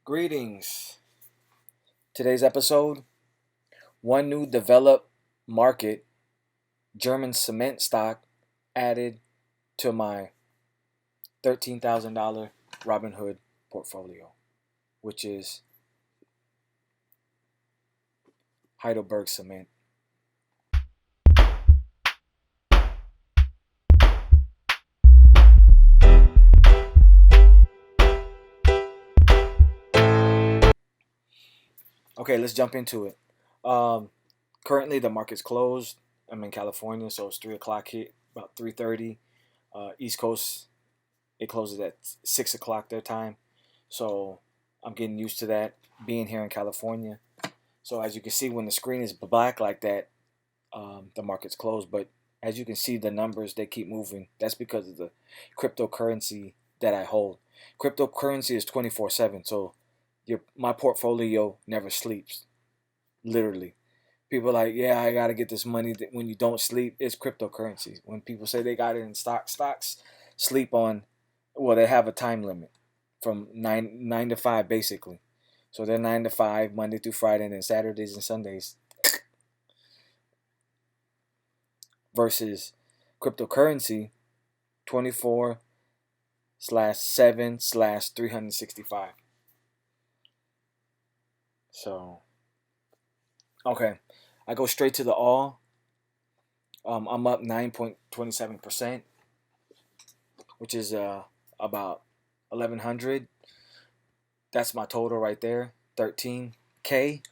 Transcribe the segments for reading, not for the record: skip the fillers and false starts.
Greetings. Today's episode, one new developed market German cement stock added to my $13,000 Robinhood portfolio, which is HeidelbergCement. Okay, let's jump into it. Currently, the market's closed. I'm in California, so it's 3 o'clock here, about 3:30. East Coast, it closes at 6 o'clock their time. So I'm getting used to that, being here in California. So as you can see, when the screen is black like that, the market's closed. But as you can see, the numbers, they keep moving. That's because of the cryptocurrency that I hold. Cryptocurrency is 24/7. So my portfolio never sleeps, literally. People are like, yeah, I got to get this money. When you don't sleep, it's cryptocurrency. When people say they got it in stocks sleep on, well, they have a time limit from nine to 5 basically. So they're 9 to 5 Monday through Friday, and then Saturdays and Sundays. Versus cryptocurrency, 24/7/365. So okay, I go straight to the all. I'm up 9.27%, which is about 1,100. That's my total right there, 13K.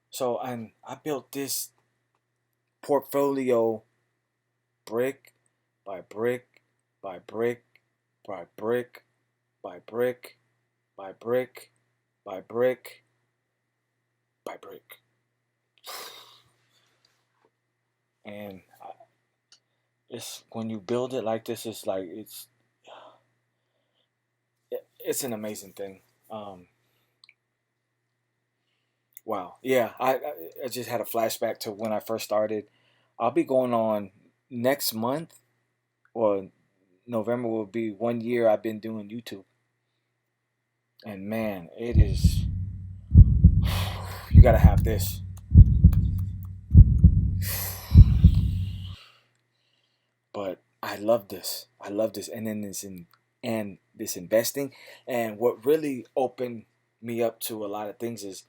So I built this portfolio brick by brick by brick by brick by brick by brick by brick by brick. And it's when you build it like this, it's like it's an amazing thing. Wow, yeah, I just had a flashback to when I first started. I'll be going on next month, or November will be 1 year I've been doing YouTube. And man, it is, you gotta have this. But I love this. I love this. And then this investing. And what really opened me up to a lot of things is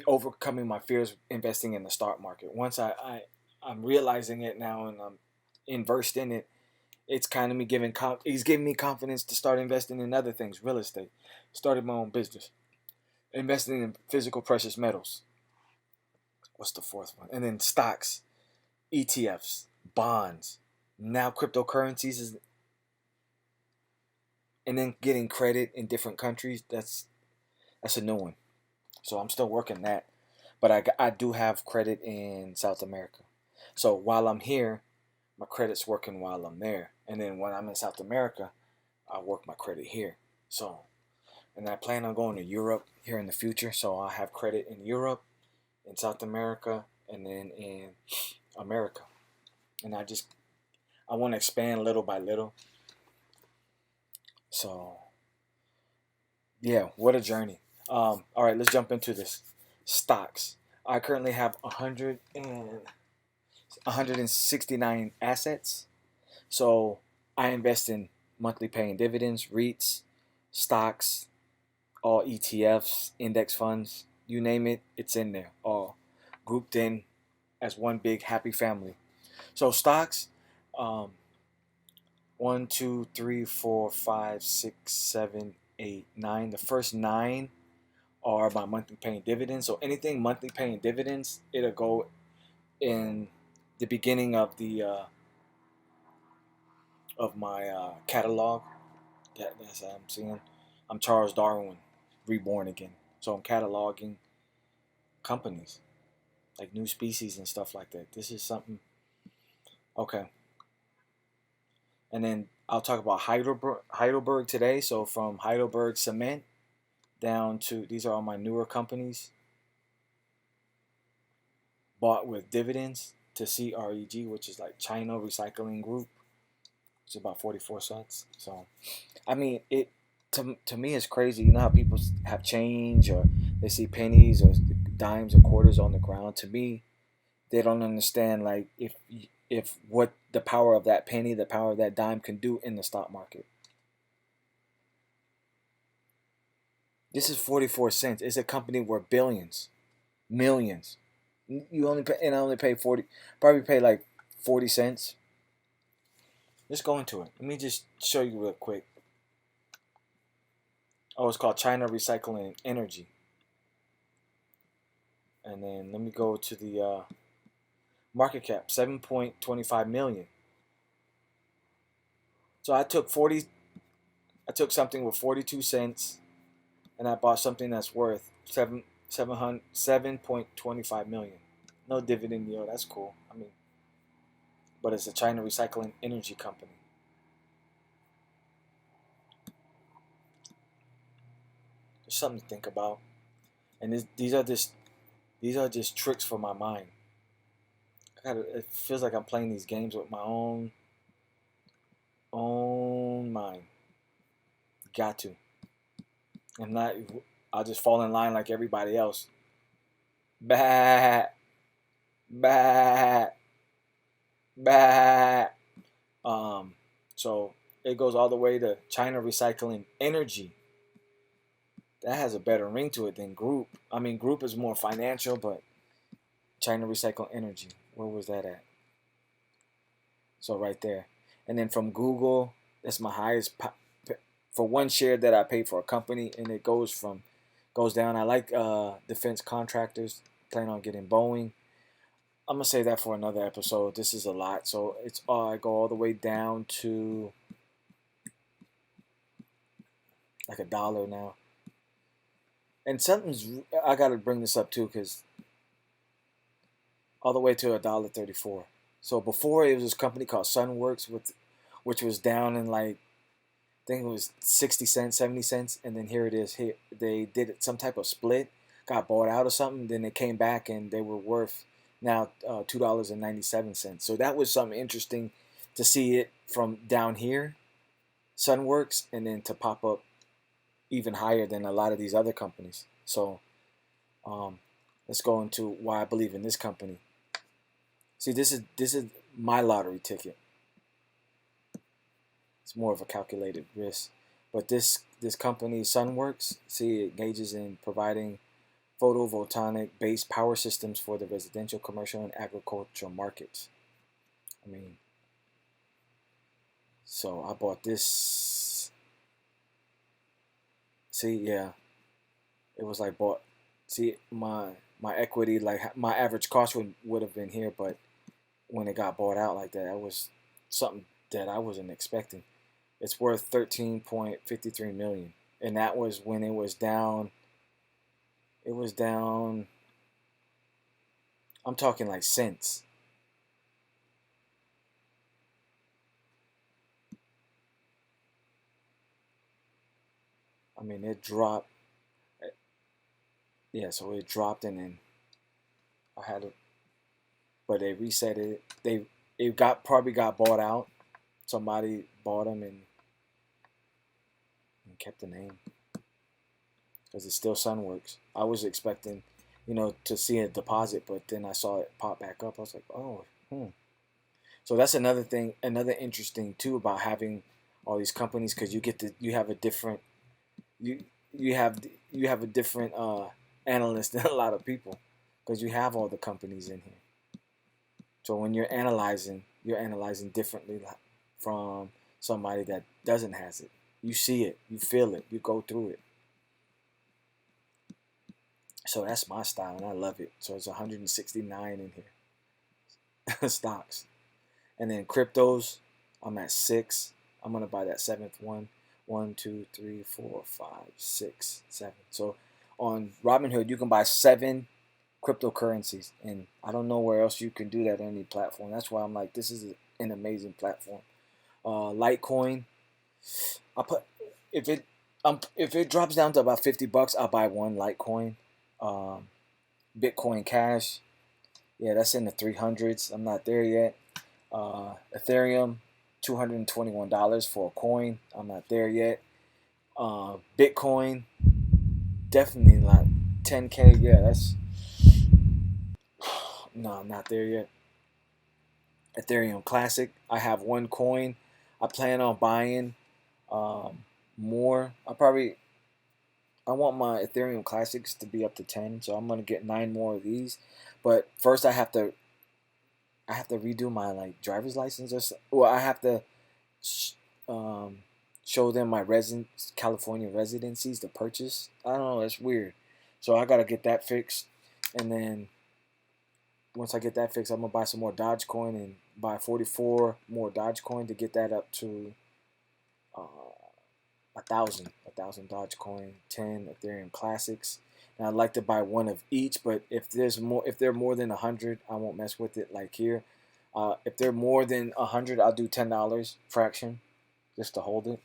overcoming my fears investing in the stock market. Once I'm realizing it now and I'm immersed in it, it's kind of me he's giving me confidence to start investing in other things, real estate, started my own business, investing in physical precious metals. What's the fourth one? And then stocks, ETFs, bonds, now cryptocurrencies and then getting credit in different countries. That's a new one. So I'm still working that, but I do have credit in South America. So while I'm here, my credit's working while I'm there, and then when I'm in South America, I work my credit here. So, and I plan on going to Europe here in the future. So I'll have credit in Europe, in South America, and then in America. And I want to expand little by little. So yeah, what a journey. All right, let's jump into this. Stocks. I currently have 169 assets. So I invest in monthly paying dividends, REITs, stocks, all ETFs, index funds, you name it, it's in there, all grouped in as one big happy family. So stocks, um, 1, 2, 3, 4, 5, 6, 7, 8, 9. The first 9 are my monthly paying dividends. So anything monthly paying dividends, it'll go in the beginning of the of my catalog. That's what I'm seeing. I'm Charles Darwin, reborn again. So I'm cataloging companies like new species and stuff like that. This is something. Okay. And then I'll talk about Heidelberg today. So from HeidelbergCement down to, these are all my newer companies bought with dividends, to CREG, which is like China Recycling Group, which is about 44 cents. So, I mean, to me it's crazy. You know how people have change, or they see pennies or dimes or quarters on the ground. To me, they don't understand like if what the power of that penny, the power of that dime can do in the stock market. This is 44 cents. It's a company worth billions, millions. You only pay, and I only pay 40, probably pay like 40 cents. Let's go into it. Let me just show you real quick. Oh, it's called China Recycling Energy. And then let me go to the market cap, 7.25 million. So I took something with 42 cents, and I bought something that's worth 7.25 million. No dividend yield. That's cool. I mean, but it's a China Recycling Energy company. There's something to think about, and these are just tricks for my mind. It feels like I'm playing these games with my own mind. Got to. I'm not. I'll just fall in line like everybody else. Bah, bah, bah. So it goes all the way to China Recycling Energy. That has a better ring to it than Group. I mean, Group is more financial, but China Recycling Energy. Where was that at? So right there. And then from Google, that's my highest for one share that I paid for a company, and it goes down. I like defense contractors. Plan on getting Boeing. I'm gonna save that for another episode. This is a lot, so it's I go all the way down to like $1 now. And I gotta bring this up too, because all the way to $1.34. So before it was this company called Sunworks, which was down in like, I think it was 60 cents, 70 cents, and then here it is. Here they did some type of split, got bought out or something. Then they came back and they were worth now $2.97. So that was something interesting to see it from down here, Sunworks, and then to pop up even higher than a lot of these other companies. So let's go into why I believe in this company. See, this is my lottery ticket. It's more of a calculated risk. But this company, Sunworks, see, it engages in providing photovoltaic-based power systems for the residential, commercial, and agricultural markets. I mean, so I bought this. See, yeah, it was like bought. See, my equity, like my average cost would have been here, but when it got bought out like that was something that I wasn't expecting. It's worth 13.53 million, and that was when it was down. It was down. I'm talking like cents. I mean, it dropped. Yeah, so it dropped, and then I had it, but they reset it. It probably got bought out. Somebody bought them and kept the name because it's still Sunworks. I was expecting, to see a deposit, but then I saw it pop back up. I was like, oh, So that's another thing, another interesting too about having all these companies, because you have a different you have a different analyst than a lot of people, because you have all the companies in here. So when you're analyzing differently from somebody that doesn't has it. You see it, you feel it, you go through it. So that's my style, and I love it. So it's 169 in here. Stocks. And then cryptos, I'm at 6. I'm going to buy that 7th one. 1, 2, 3, 4, 5, 6, 7. So on Robinhood, you can buy 7 cryptocurrencies. And I don't know where else you can do that on any platform. That's why I'm like, this is an amazing platform. Litecoin, if it drops down to about $50, I'll buy one Litecoin. Bitcoin Cash, yeah, that's in the 300s. I'm not there yet. Ethereum, $221 for a coin. I'm not there yet. Bitcoin, definitely like 10K. Yeah, that's no, I'm not there yet. Ethereum Classic. I have one coin. I plan on buying um, more. I want my Ethereum Classics to be up to 10, so I'm gonna get 9 more of these. But first, I have to redo my like driver's license. Well, I have to sh- um, show them my California residencies to purchase. I don't know. It's weird. So I gotta get that fixed, and then once I get that fixed, I'm gonna buy some more Dogecoin and buy 44 more Dogecoin to get that up to uh, a thousand Dogecoin, 10 Ethereum Classics. And I'd like to buy one of each, but if they're more than 100, I won't mess with it. Like here, if they're more than 100, I'll do $10 fraction just to hold it.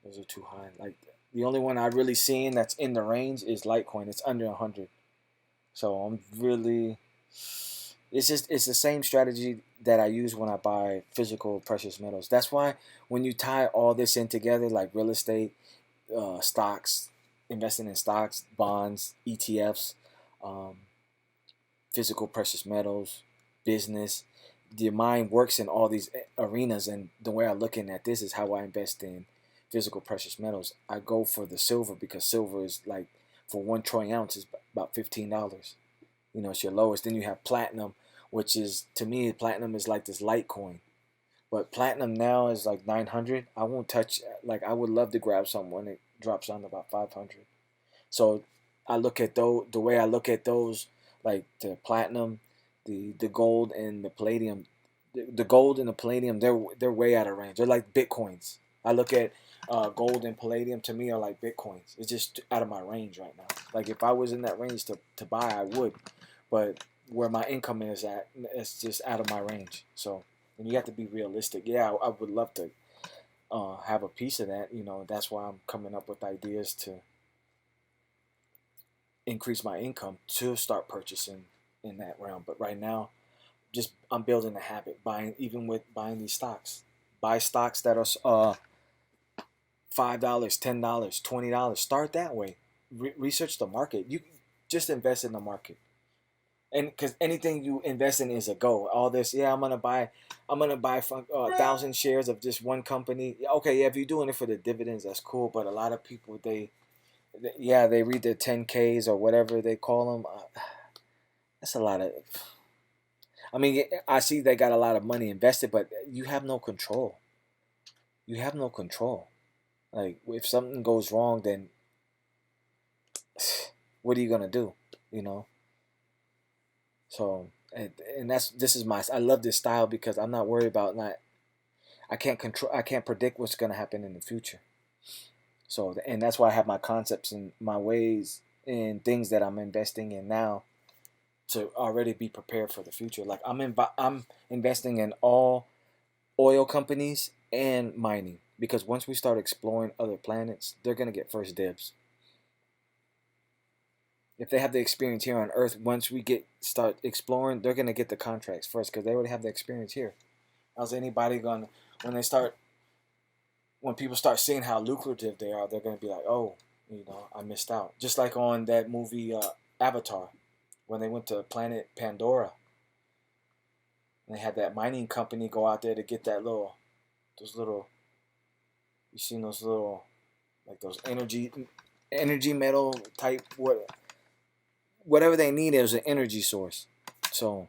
Those are too high. Like the only one I really seen that's in the range is Litecoin. It's under 100. So I'm really, it's the same strategy that I use when I buy physical precious metals. That's why when you tie all this in together, like real estate, stocks, investing in stocks, bonds, ETFs, um, physical precious metals, business, the mind works in all these arenas. And the way I'm looking at this is how I invest in physical precious metals. I go for the silver because silver is like for 1 troy ounce is about $15. You know, it's your lowest. Then you have platinum, which is, to me, platinum is like this Litecoin. But platinum now is like 900. I won't touch, like, I would love to grab some when it drops down to about 500. So I look at the way I look at those, like the platinum, the gold and the palladium. The gold and the palladium, they're way out of range. They're like bitcoins. I look at gold and palladium, to me, are like bitcoins. It's just out of my range right now. Like if I was in that range to buy, I would, but where my income is at, it's just out of my range. So, and you have to be realistic. Yeah, I would love to have a piece of that. You know, that's why I'm coming up with ideas to increase my income to start purchasing in that realm. But right now, just I'm building a habit, buying, even with buying these stocks. Buy stocks that are $5, $10, $20. Start that way. Research the market. You just invest in the market, and because anything you invest in is a go. All this, yeah, I'm gonna buy 1,000 shares of just one company. Okay, yeah, if you're doing it for the dividends, that's cool. But a lot of people, yeah, they read their 10Ks or whatever they call them. That's a lot of. I mean, I see they got a lot of money invested, but you have no control. You have no control. Like if something goes wrong, then what are you gonna do? You know. So and this is my, I love this style because I'm not worried about not, I can't predict what's gonna happen in the future. So and that's why I have my concepts and my ways and things that I'm investing in now to already be prepared for the future. Like I'm investing in all oil companies and mining because once we start exploring other planets, they're gonna get first dibs. If they have the experience here on Earth, once we start exploring, they're gonna get the contracts first because they already have the experience here. How's anybody gonna, when they start, when people start seeing how lucrative they are, they're gonna be like, oh, you know, I missed out. Just like on that movie Avatar, when they went to planet Pandora, and they had that mining company go out there to get those little, you seen those little, like those energy metal type, whatever they needed was an energy source. So,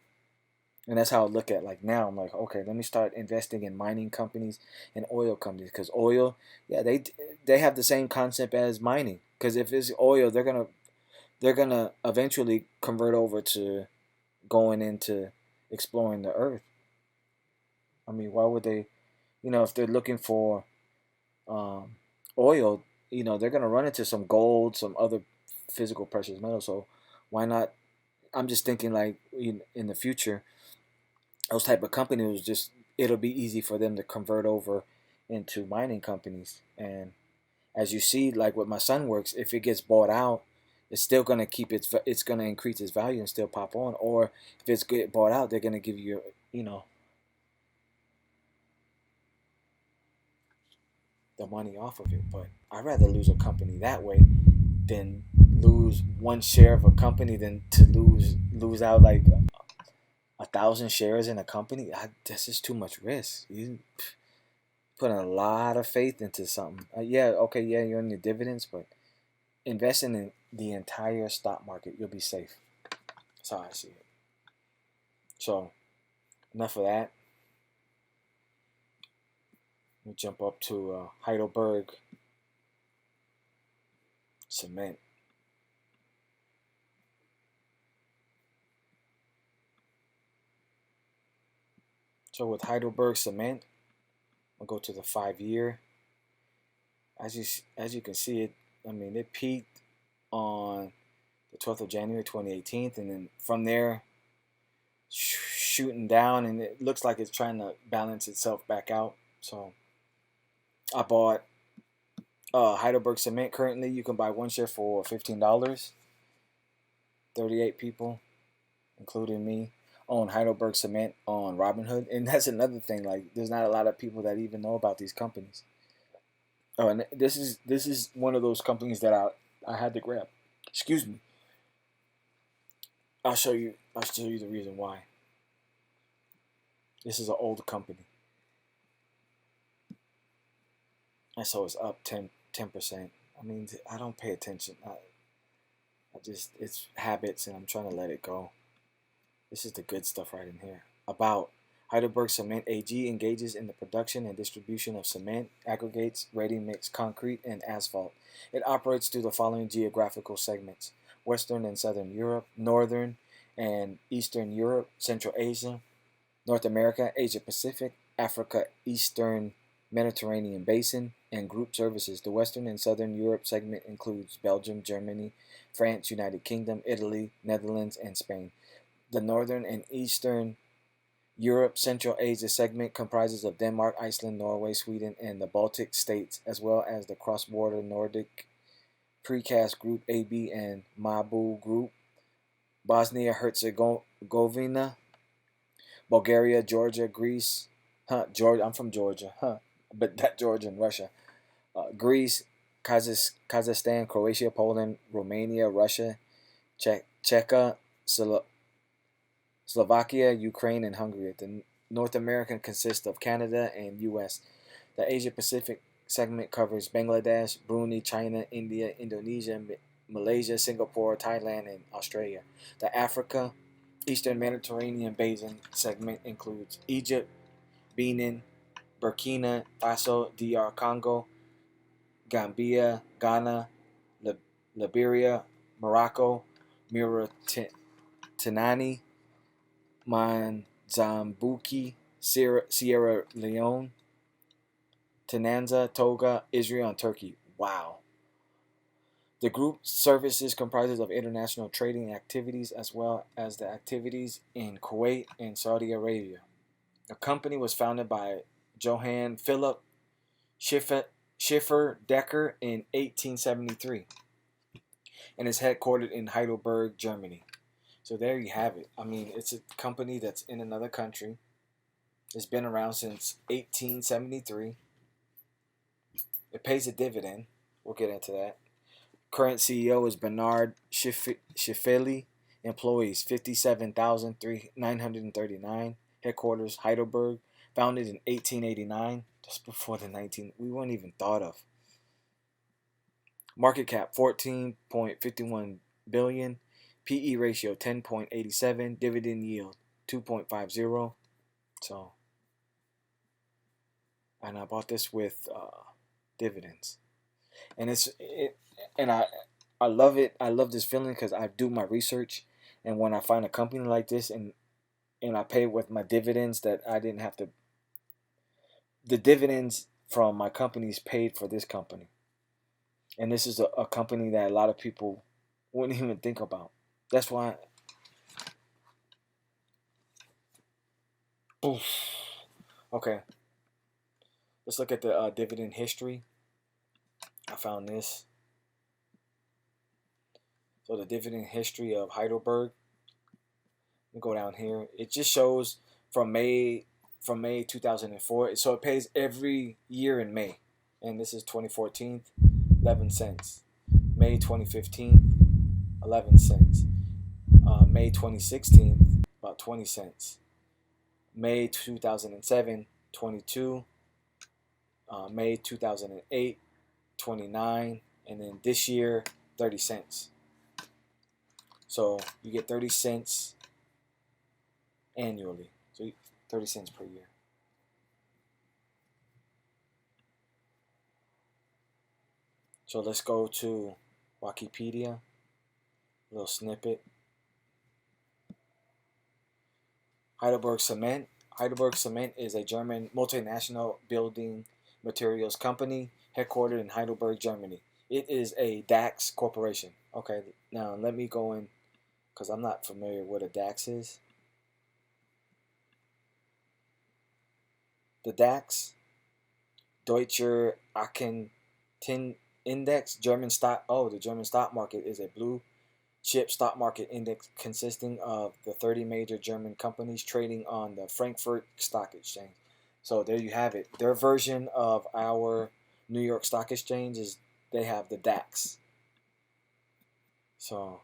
and that's how I look at, like, now I'm like, okay, let me start investing in mining companies and oil companies because oil, yeah, they have the same concept as mining. Because if it's oil, they're gonna eventually convert over to going into exploring the earth. I mean, why would they? You know, if they're looking for um, oil, you know, they're gonna run into some gold, some other physical precious metals. So why not? I'm just thinking like in the future, those type of companies just, it'll be easy for them to convert over into mining companies. And as you see, like with my son works, if it gets bought out, it's still gonna it's gonna increase its value and still pop on. Or if it's get bought out, they're gonna give you, you know, the money off of it. But I'd rather lose a company that way than lose one share of a company than to lose out like 1,000 shares in a company. This is too much risk. You put a lot of faith into something. Yeah, okay, yeah, you're on your dividends, but investing in the entire stock market, you'll be safe. That's how I see it. So, enough of that. We jump up to Heidelberg Cement. So with Heidelberg Cement, I'll go to the 5-year. As you can see it, I mean it peaked on the 12th of January 2018, and then from there shooting down, and it looks like it's trying to balance itself back out. So I bought Heidelberg Cement. Currently, you can buy one share for $15. 38 people, including me, own Heidelberg Cement on Robinhood, and that's another thing. Like, there's not a lot of people that even know about these companies. Oh, and this is one of those companies that I had to grab. Excuse me. I'll show you the reason why. This is an old company. And so it's up 10%. I mean, I don't pay attention. It's habits, and I'm trying to let it go. This is the good stuff right in here. About Heidelberg Cement AG engages in the production and distribution of cement, aggregates, ready-mix concrete, and asphalt. It operates through the following geographical segments: Western and Southern Europe, Northern and Eastern Europe, Central Asia, North America, Asia Pacific, Africa, Eastern Mediterranean Basin, and group services. The Western and Southern Europe segment includes Belgium, Germany, France, United Kingdom, Italy, Netherlands, and Spain. The Northern and Eastern Europe Central Asia segment comprises of Denmark, Iceland, Norway, Sweden, and the Baltic states, as well as the cross-border Nordic Precast Group AB and Mabu Group, Bosnia-Herzegovina, Bulgaria, Georgia, Greece. Georgia. I'm from Georgia. But that Georgia and Russia. Greece, Kazakhstan, Croatia, Poland, Romania, Russia, Czechia, Slovakia, Ukraine, and Hungary. The North American consists of Canada and U.S. The Asia Pacific segment covers Bangladesh, Brunei, China, India, Indonesia, Malaysia, Singapore, Thailand, and Australia. The Africa, Eastern Mediterranean Basin segment includes Egypt, Benin, Burkina Faso, DR Congo, Gambia, Ghana, Liberia, Morocco, Mauritania, Mozambique, Sierra Leone, Tanzania, Togo, Israel, and Turkey. Wow. The group services comprises of international trading activities as well as the activities in Kuwait and Saudi Arabia. The company was founded by Johann Philipp Schiffer-Decker in 1873 and is headquartered in Heidelberg, Germany. So there you have it. I mean, it's a company that's in another country. It's been around since 1873. It pays a dividend. We'll get into that. Current CEO is Bernd Scheifele. Employees 57,939. Headquarters Heidelberg. Founded in 1889. Just before we weren't even thought of. Market cap 14.51 billion. PE ratio 10.87. Dividend yield 2.50. So, and I bought this with dividends, and I love it. I love this feeling because I do my research, and when I find a company like this and I pay with my dividends that I didn't have to. The dividends from my companies paid for this company, and this is a company that a lot of people wouldn't even think about. That's why. Oof. Okay. Let's look at the dividend history. I found this. So the dividend history of Heidelberg. Let me go down here. It just shows from May 2004. So it pays every year in May. and this is 2014, 11 cents. May 2015, 11 cents. May 2016, about 20 cents. May 2007, 22. May 2008, 29. And then this year, 30 cents. So you get 30 cents annually. So 30 cents per year. So let's go to Wikipedia, a little snippet. HeidelbergCement. HeidelbergCement is a German multinational building materials company headquartered in Heidelberg, Germany. It is a DAX corporation. Okay, now let me go in because I'm not familiar with what a DAX is. The DAX, Deutscher Aktienindex, German stock. Oh, the German stock market is a blue chip stock market index consisting of the 30 major German companies trading on the Frankfurt Stock Exchange. So there you have it. Their version of our New York Stock Exchange is they have the DAX. So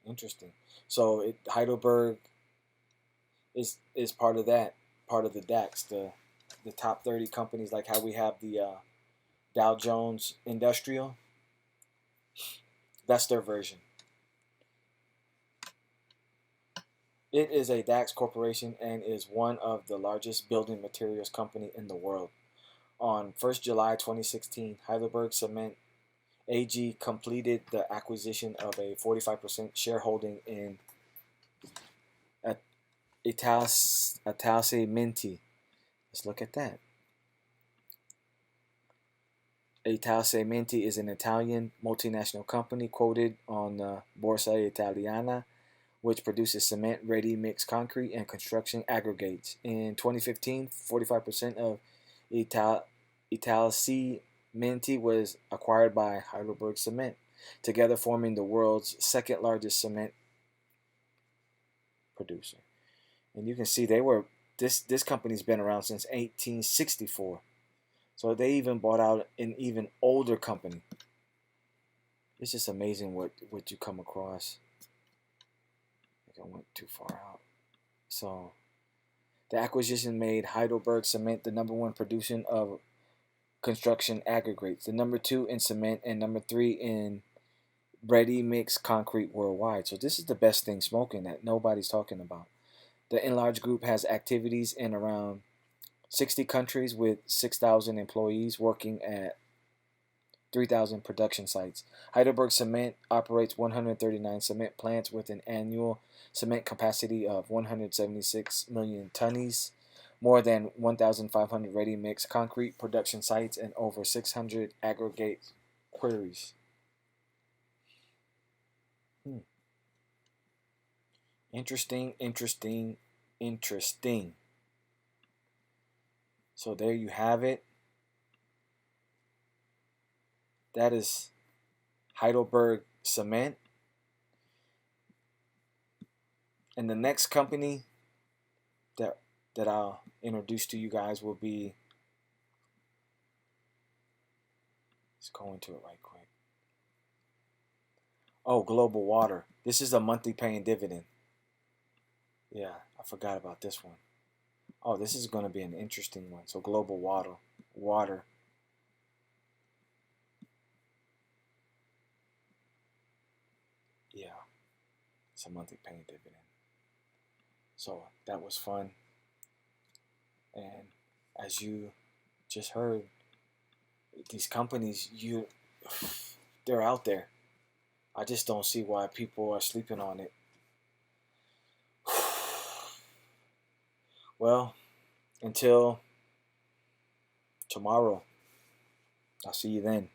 interesting. So Heidelberg is part of that, part of the DAX, the top 30 companies, like how we have the Dow Jones Industrial. That's their version. It is a DAX corporation and is one of the largest building materials company in the world. On 1st July 2016, HeidelbergCement AG completed the acquisition of a 45% shareholding in HeidelbergCement. Let's look at that. HeidelbergCement is an Italian multinational company quoted on the Borsa Italiana, which produces cement, ready-mix concrete, and construction aggregates. In 2015, 45% of HeidelbergCement was acquired by HeidelbergCement, together forming the world's second largest cement producer. And you can see this company's been around since 1864. So they even bought out an even older company. It's just amazing what you come across. I think I went too far out. So the acquisition made HeidelbergCement the #1 producer of construction aggregates, the #2 in cement, and #3 in ready-mix concrete worldwide. So this is the best thing smoking that nobody's talking about. The enlarged group has activities in around 60 countries with 6,000 employees working at 3,000 production sites. HeidelbergCement operates 139 cement plants with an annual cement capacity of 176 million tonnes, more than 1,500 ready-mix concrete production sites, and over 600 aggregate quarries. Interesting. So there you have it. That is HeidelbergCement. And the next company that I'll introduce to you guys will be, let's go into it right quick. Oh, Global Water. This is a monthly paying dividend. Yeah, I forgot about this one. Oh, this is going to be an interesting one. So Global Water. Yeah, it's a monthly paying dividend. So that was fun. And as you just heard, these companies, they're out there. I just don't see why people are sleeping on it. Well, until tomorrow, I'll see you then.